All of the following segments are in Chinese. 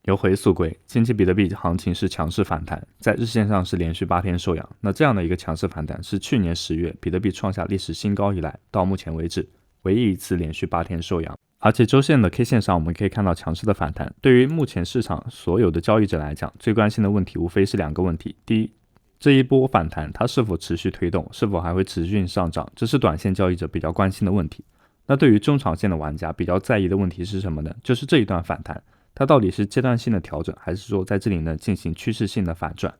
由回溯归，近期比特币行情是强势反弹，在日线上是连续8天收阳。那这样的一个强势反弹是去年10月比特币创下历史新高以来到目前为止唯一一次连续8天收阳。而且周线的 K 线上我们可以看到强势的反弹。对于目前市场所有的交易者来讲，最关心的问题无非是2个问题：第一，这一波反弹它是否持续推动，是否还会持续上涨，这是短线交易者比较关心的问题。那对于中长线的玩家比较在意的问题是什么呢？就是这一段反弹它到底是阶段性的调整，还是说在这里呢进行趋势性的反转？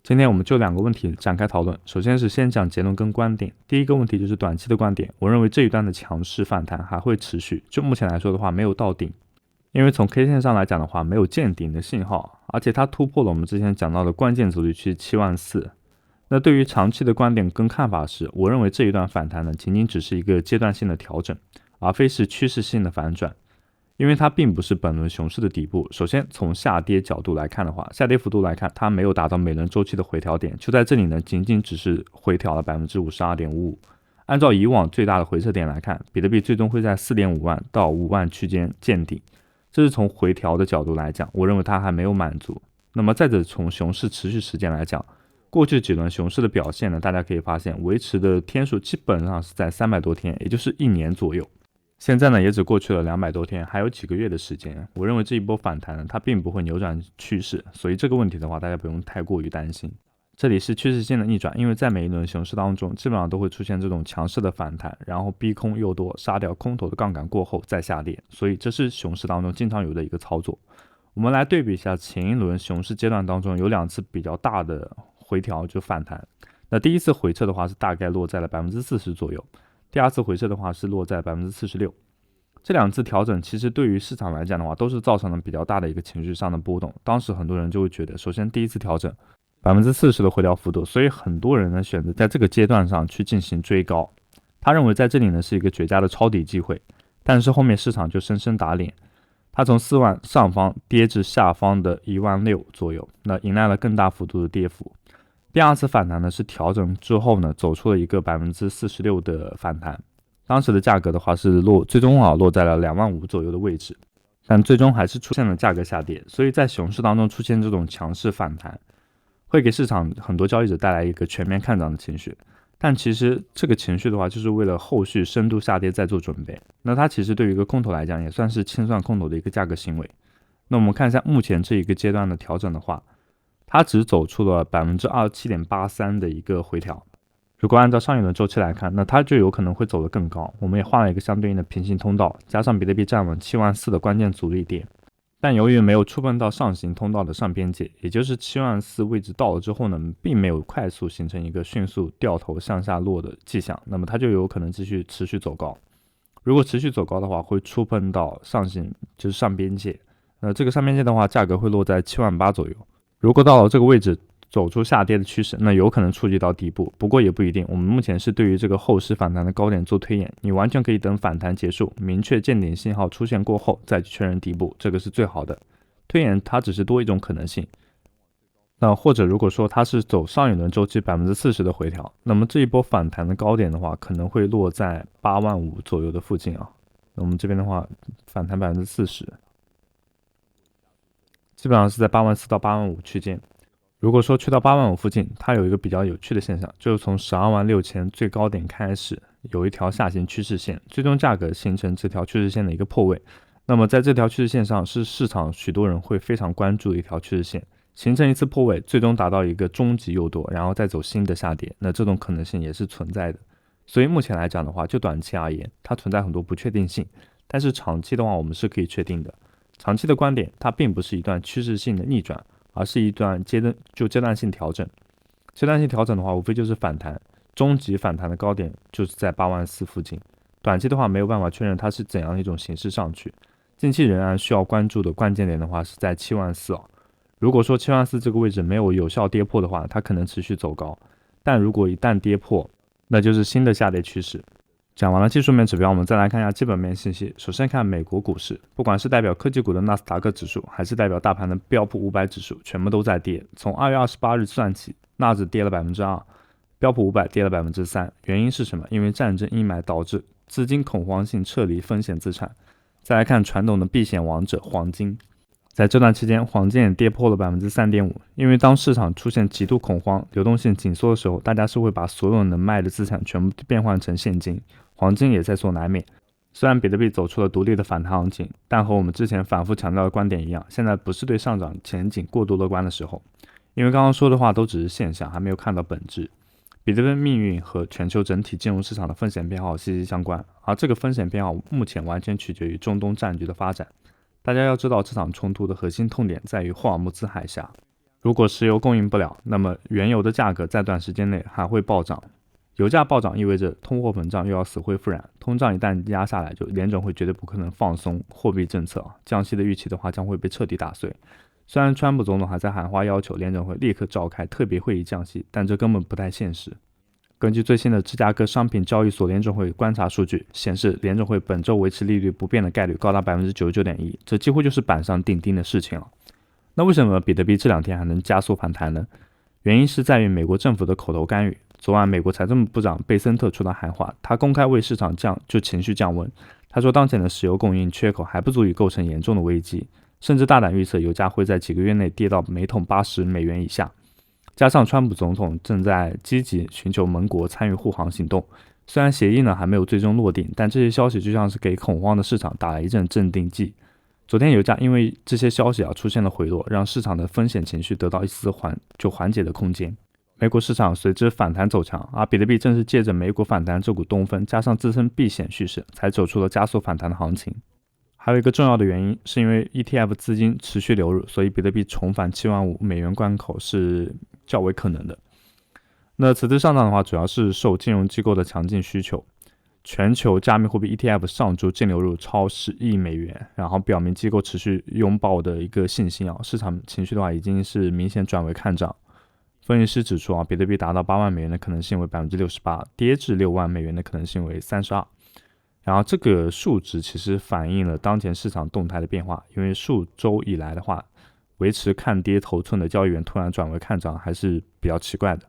今天我们就2个问题展开讨论。首先是先讲结论跟观点。第一个问题就是短期的观点，我认为这一段的强势反弹还会持续。就目前来说的话，没有到顶，因为从 K 线上来讲的话，没有见顶的信号，而且它突破了我们之前讲到的关键阻力区74000。那对于长期的观点跟看法是，我认为这一段反弹呢，仅仅只是一个阶段性的调整，而非是趋势性的反转。因为它并不是本轮熊市的底部。首先从下跌角度来看的话，下跌幅度来看，它没有达到每轮周期的回调点，就在这里呢，仅仅只是回调了 52.55%。按照以往最大的回撤点来看，比特币最终会在 4.5 万到5万区间见顶，这是从回调的角度来讲，我认为它还没有满足。那么再者从熊市持续时间来讲，过去几轮熊市的表现呢，大家可以发现维持的天数基本上是在300多天，也就是1年左右。现在呢，也只过去了200多天，还有几个月的时间。我认为这一波反弹呢，它并不会扭转趋势，所以这个问题的话，大家不用太过于担心。这里是趋势性的逆转，因为在每一轮熊市当中，基本上都会出现这种强势的反弹，然后逼空诱多，杀掉空头的杠杆过后再下跌，所以这是熊市当中经常有的一个操作。我们来对比一下前一轮熊市阶段当中有2次比较大的回调就反弹。那第一次回撤的话是大概落在了 40% 左右。第2次回撤的话是落在 46%。这2次调整其实对于市场来讲的话，都是造成了比较大的一个情绪上的波动。当时很多人就会觉得，首先第一次调整 40% 的回调幅度，所以很多人呢选择在这个阶段上去进行追高。他认为在这里呢是一个绝佳的抄底机会，但是后面市场就深深打脸，它从4万上方跌至下方的1万6左右，那迎来了更大幅度的跌幅。第2次反弹呢是调整之后呢走出了一个 46% 的反弹，当时的价格的话是最终落在了2万5左右的位置，但最终还是出现了价格下跌。所以在熊市当中出现这种强势反弹，会给市场很多交易者带来一个全面看涨的情绪，但其实这个情绪的话就是为了后续深度下跌在做准备。那它其实对于一个空头来讲也算是清算空头的一个价格行为。那我们看一下目前这一个阶段的调整的话，它只走出了 27.83% 的一个回调。如果按照上一轮周期来看，那它就有可能会走得更高。我们也画了一个相对应的平行通道，加上比特币站稳7万4的关键阻力点，但由于没有触碰到上行通道的上边界，也就是7万4位置到了之后呢，并没有快速形成一个迅速掉头向下落的迹象，那么它就有可能持续走高。如果持续走高的话，会触碰到上行，就是上边界。这个上边界的话，价格会落在7万8左右。如果到了这个位置走出下跌的趋势，那有可能触及到底部，不过也不一定。我们目前是对于这个后市反弹的高点做推演，你完全可以等反弹结束，明确见顶信号出现过后再去确认底部，这个是最好的。推演它只是多一种可能性。那或者如果说它是走上一轮周期 40% 的回调，那么这一波反弹的高点的话，可能会落在8万5左右的附近啊。那我们这边的话，反弹 40%。基本上是在8万4到8万5区间。如果说去到8万5附近，它有一个比较有趣的现象，就是从12万6千最高点开始，有一条下行趋势线，最终价格形成这条趋势线的一个破位。那么在这条趋势线上，是市场许多人会非常关注的一条趋势线，形成一次破位，最终达到一个终极诱多，然后再走新的下跌，那这种可能性也是存在的。所以目前来讲的话，就短期而言，它存在很多不确定性，但是长期的话，我们是可以确定的。长期的观点，它并不是一段趋势性的逆转，而是一段阶段性调整。阶段性调整的话，无非就是反弹，终极反弹的高点就是在8万4附近。短期的话，没有办法确认它是怎样的一种形式上去。近期仍然需要关注的关键点的话，是在7万4。如果说7万4这个位置没有有效跌破的话，它可能持续走高。但如果一旦跌破，那就是新的下跌趋势。讲完了技术面指标，我们再来看一下基本面信息。首先看美国股市，不管是代表科技股的纳斯达克指数，还是代表大盘的标普500指数，全部都在跌。从2月28日算起，纳指跌了 2%， 标普500跌了 3%。原因是什么？因为战争阴霾导致资金恐慌性撤离风险资产。再来看传统的避险王者黄金，在这段期间，黄金也跌破了 3.5%， 因为当市场出现极度恐慌、流动性紧缩的时候，大家是会把所有能卖的资产全部变换成现金，黄金也在所难免。虽然比特币走出了独立的反弹行情，但和我们之前反复强调的观点一样，现在不是对上涨前景过度乐观的时候，因为刚刚说的话都只是现象，还没有看到本质。比特币命运和全球整体金融市场的风险偏好息息相关，而这个风险偏好目前完全取决于中东战局的发展。大家要知道，这场冲突的核心痛点在于霍尔木兹海峡。如果石油供应不了，那么原油的价格在短时间内还会暴涨。油价暴涨意味着通货膨胀又要死灰复燃，通胀一旦压下来，就联准会绝对不可能放松货币政策，降息的预期的话将会被彻底打碎。虽然川普总统还在喊话要求联准会立刻召开特别会议降息，但这根本不太现实。根据最新的芝加哥商品交易所联准会观察数据显示，联准会本周维持利率不变的概率高达 99.1%， 这几乎就是板上钉钉的事情了。那为什么比特币这两天还能加速反弹呢？原因是在于美国政府的口头干预。昨晚美国财政部长贝森特出来喊话，他公开为市场情绪降温。他说当前的石油供应缺口还不足以构成严重的危机，甚至大胆预测油价会在几个月内跌到每桶$80以下。加上川普总统正在积极寻求盟国参与护航行动，虽然协议呢还没有最终落定，但这些消息就像是给恐慌的市场打了一阵镇定剂。昨天油价因为这些消息出现了回落，让市场的风险情绪得到一丝缓解的空间。美股市场随之反弹走强，而比特币正是借着美股反弹这股东风，加上自身避险蓄势，才走出了加速反弹的行情。还有一个重要的原因，是因为 ETF 资金持续流入，所以比特币重返$75,000关口是较为可能的。那此次上涨的话，主要是受金融机构的强劲需求。全球加密货币 ETF 上周净流入超10亿美元，然后表明机构持续拥抱的一个信心市场情绪的话已经是明显转为看涨。分析师指出比特币达到$8万的可能性为 68%， 跌至$6万的可能性为 32%。然后这个数值其实反映了当前市场动态的变化，因为数周以来的话，维持看跌头寸的交易员突然转为看涨还是比较奇怪的。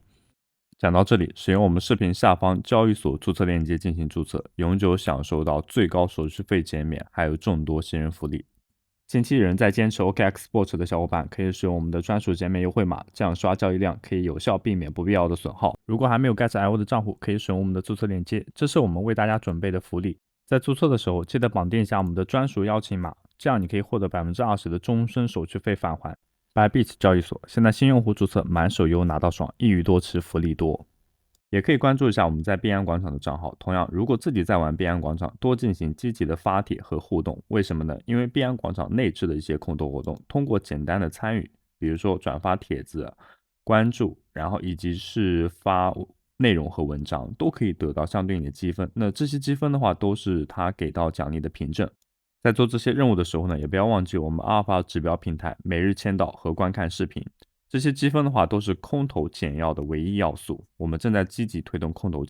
讲到这里，使用我们视频下方交易所注册链接进行注册，永久享受到最高手续费减免，还有众多新人福利。近期仍在坚持 OKX Sport 的小伙伴可以使用我们的专属减免优惠码，这样刷交易量可以有效避免不必要的损耗。如果还没有 Gas.io 的账户，可以使用我们的注册链接，这是我们为大家准备的福利。在注册的时候，记得绑定一下我们的专属邀请码，这样你可以获得 20% 的终身手续费返还。Bybit 交易所现在新用户注册满手优拿到爽，一鱼多吃福利多。也可以关注一下我们在币安广场的账号。同样，如果自己在玩币安广场，多进行积极的发帖和互动。为什么呢？因为币安广场内置的一些空投活动，通过简单的参与，比如说转发帖子、关注，然后以及是发内容和文章，都可以得到相对应的积分。那这些积分的话，都是他给到奖励的凭证。在做这些任务的时候呢，也不要忘记我们阿尔法指标平台每日签到和观看视频。这些积分的话都是空投简要的唯一要素，我们正在积极推动空投